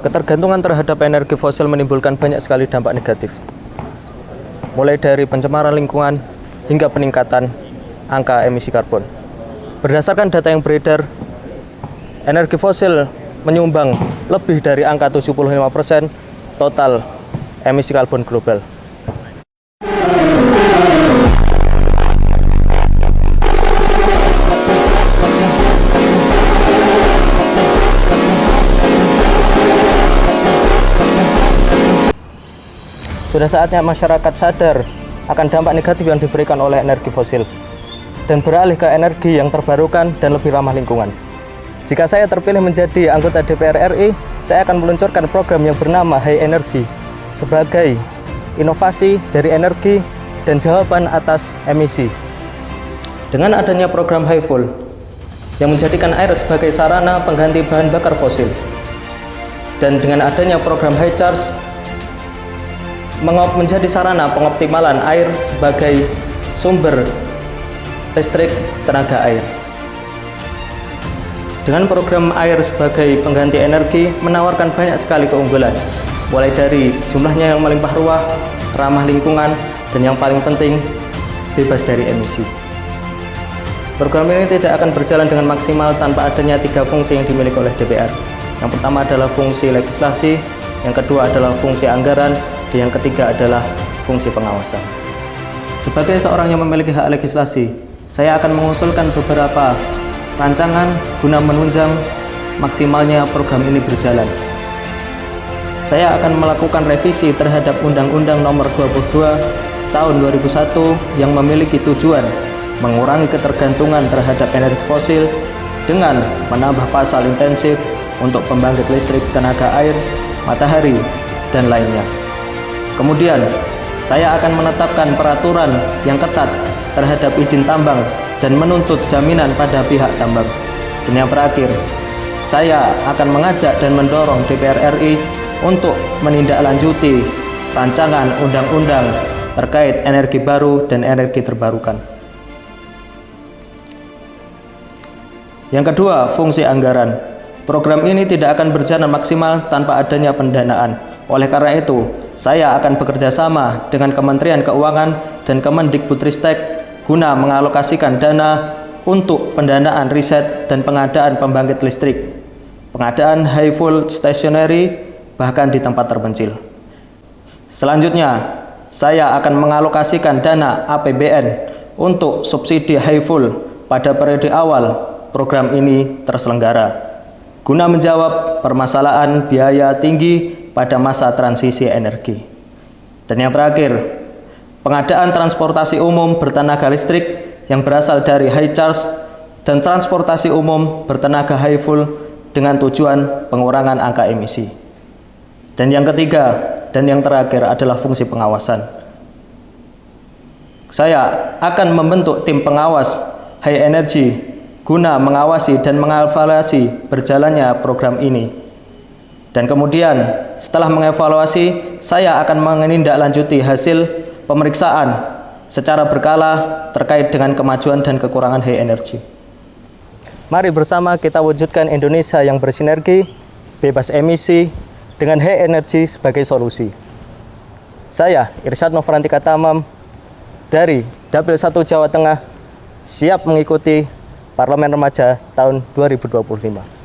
Ketergantungan terhadap energi fosil menimbulkan banyak sekali dampak negatif, mulai dari pencemaran lingkungan hingga peningkatan angka emisi karbon. Berdasarkan data yang beredar, energi fosil menyumbang lebih dari angka 75% total emisi karbon global. Sudah saatnya masyarakat sadar akan dampak negatif yang diberikan oleh energi fosil dan beralih ke energi yang terbarukan dan lebih ramah lingkungan. Jika saya terpilih menjadi anggota DPR RI, saya akan meluncurkan program yang bernama High Energy sebagai inovasi dari energi dan jawaban atas emisi. Dengan adanya program High Fuel yang menjadikan air sebagai sarana pengganti bahan bakar fosil, dan dengan adanya program High Charge menjadi sarana pengoptimalan air sebagai sumber listrik tenaga air. Dengan program air sebagai pengganti energi menawarkan banyak sekali keunggulan, mulai dari jumlahnya yang melimpah ruah, ramah lingkungan, dan yang paling penting, bebas dari emisi. Program ini tidak akan berjalan dengan maksimal tanpa adanya 3 fungsi yang dimiliki oleh DPR. Yang pertama adalah fungsi legislasi, yang kedua adalah fungsi anggaran, dan yang ketiga adalah fungsi pengawasan. Sebagai seorang yang memiliki hak legislasi, saya akan mengusulkan beberapa rancangan guna menunjang maksimalnya program ini berjalan. Saya akan melakukan revisi terhadap Undang-Undang Nomor 22 Tahun 2001 yang memiliki tujuan mengurangi ketergantungan terhadap energi fosil dengan menambah pasal intensif untuk pembangkit listrik tenaga air, matahari, dan lainnya. Kemudian, saya akan menetapkan peraturan yang ketat terhadap izin tambang dan menuntut jaminan pada pihak tambang. Dan yang terakhir, saya akan mengajak dan mendorong DPR RI untuk menindaklanjuti rancangan undang-undang terkait energi baru dan energi terbarukan. Yang kedua, fungsi anggaran. Program ini tidak akan berjalan maksimal tanpa adanya pendanaan. Oleh karena itu, saya akan bekerja sama dengan Kementerian Keuangan dan Kemendikbudristek guna mengalokasikan dana untuk pendanaan riset dan pengadaan pembangkit listrik, pengadaan high fuel stationary, bahkan di tempat terpencil. Selanjutnya, saya akan mengalokasikan dana APBN untuk subsidi high fuel pada periode awal program ini terselenggara, guna menjawab permasalahan biaya tinggi pada masa transisi energi. Dan yang terakhir, pengadaan transportasi umum bertenaga listrik yang berasal dari high charge dan transportasi umum bertenaga high fuel dengan tujuan pengurangan angka emisi. Dan yang ketiga dan yang terakhir adalah fungsi pengawasan. Saya akan membentuk tim pengawas high energy guna mengawasi dan mengevaluasi berjalannya program ini. Dan kemudian setelah mengevaluasi, saya akan menindaklanjuti hasil pemeriksaan secara berkala terkait dengan kemajuan dan kekurangan high energy. Mari bersama kita wujudkan Indonesia yang bersinergi, bebas emisi, dengan high energy sebagai solusi. Saya, Irsyad Nofrantika Tamam, dari Dapil 1 Jawa Tengah, siap mengikuti Parlemen Remaja tahun 2025.